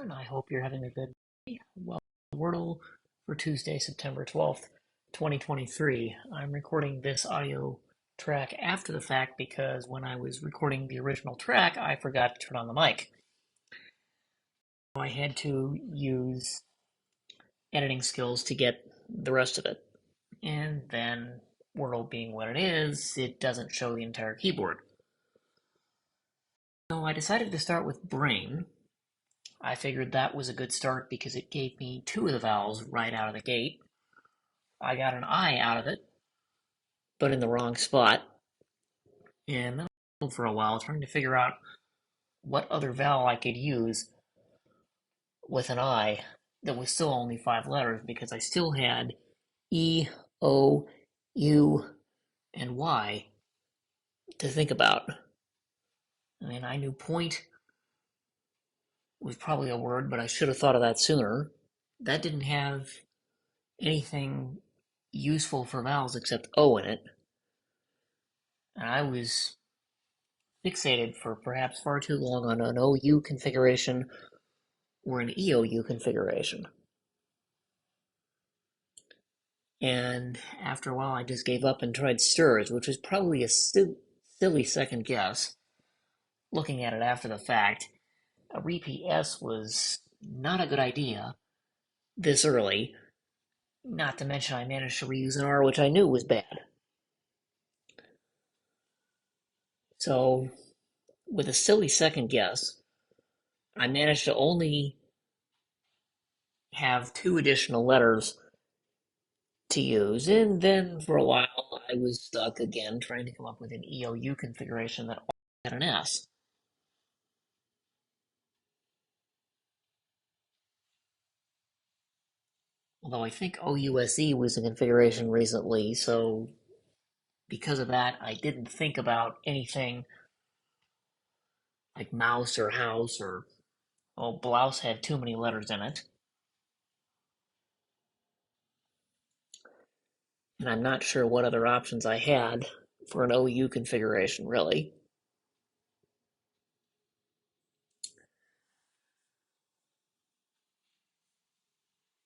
everyone. I hope you're having a good day. Well, wordle for Tuesday, September 12th, 2023. I'm recording this audio track after the fact because when I was recording the original track, I forgot to turn on the mic. I had to use editing skills to get the rest of it. And then, Wordle being what it is, it doesn't show the entire keyboard. So I decided to start with brain. I figured that was a good start because it gave me two of the vowels right out of the gate. I got an I out of it, but in the wrong spot. And then I struggled for a while trying to figure out what other vowel I could use with an I that was still only 5 letters because I still had E, O, U, and Y to think about. I mean, I knew point was probably a word, but I should have thought of that sooner. That didn't have anything useful for vowels except O in it. And I was fixated for perhaps far too long on an OU configuration or an EOU configuration. And after a while, I just gave up and tried stirs, which was probably a silly second guess. Looking at it after the fact, a repeat S was not a good idea this early. Not to mention, I managed to reuse an R, which I knew was bad. So, with a silly second guess, I managed to only have 2 additional letters to use, and then for a while I was stuck again trying to come up with an EOU configuration that had an S. Although I think OUSE was a configuration recently, so because of that, I didn't think about anything like mouse or house or, oh, blouse had too many letters in it. And I'm not sure what other options I had for an OU configuration, really.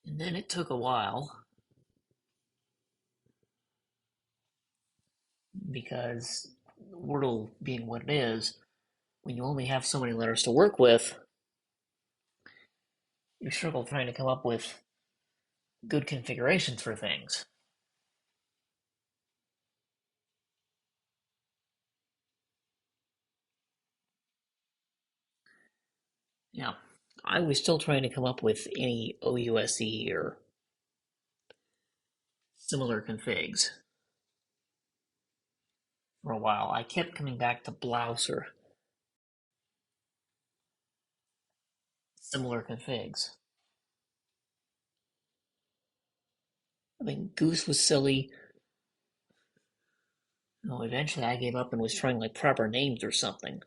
And then it took a while because Wordle being what it is, when you only have so many letters to work with, you struggle trying to come up with good configurations for things. Yeah, I was still trying to come up with any OUSE or similar configs for a while. I kept coming back to blouse or similar configs. I mean, goose was silly. No, eventually I gave up and was trying like proper names or something.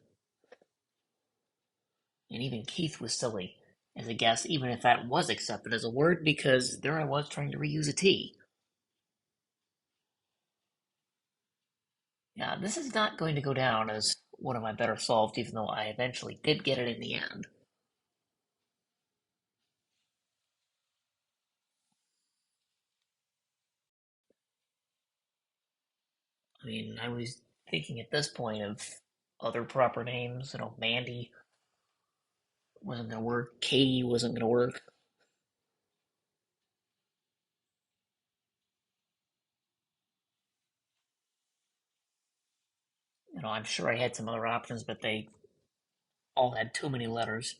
And even Keith was silly as a guess, even if that was accepted as a word, because there I was trying to reuse a T. Yeah, this is not going to go down as one of my better solved, even though I eventually did get it in the end. I mean, I was thinking at this point of other proper names. Mandy wasn't going to work. Katie wasn't going to work. I'm sure I had some other options, but they all had too many letters.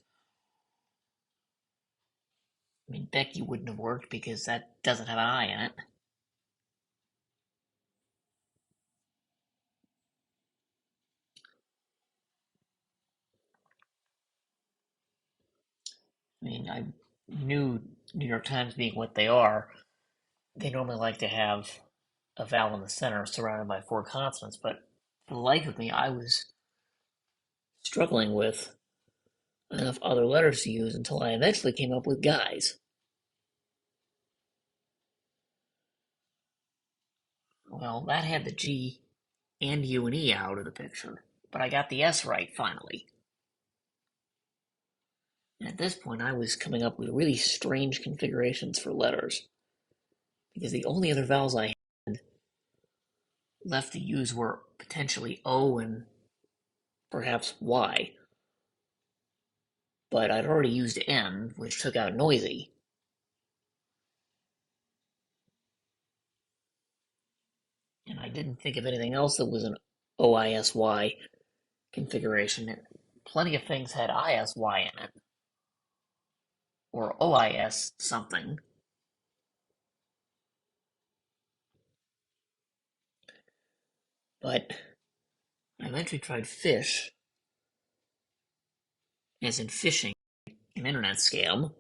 I mean, Becky wouldn't have worked because that doesn't have an I in it. I mean, I knew New York Times being what they are, they normally like to have a vowel in the center surrounded by 4 consonants, but for the life of me, I was struggling with enough other letters to use until I eventually came up with guys. Well, that had the G and U and E out of the picture, but I got the S right finally. at this point, I was coming up with really strange configurations for letters because the only other vowels I had left to use were potentially O and perhaps Y. But I'd already used N, which took out noisy. And I didn't think of anything else that was an OISY configuration. Plenty of things had ISY in it, or OIS something. But I eventually tried fish, as in phishing, an internet scam.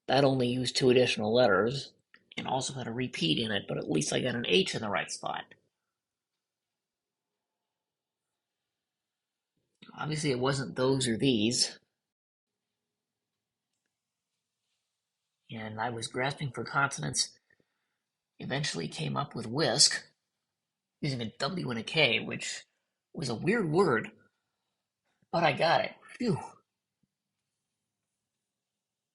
That only used 2 additional letters, and also had a repeat in it, but at least I got an H in the right spot. Obviously, it wasn't those or these, and I was grasping for consonants. Eventually came up with whisk, using a W and a K, which was a weird word, but I got it. Phew.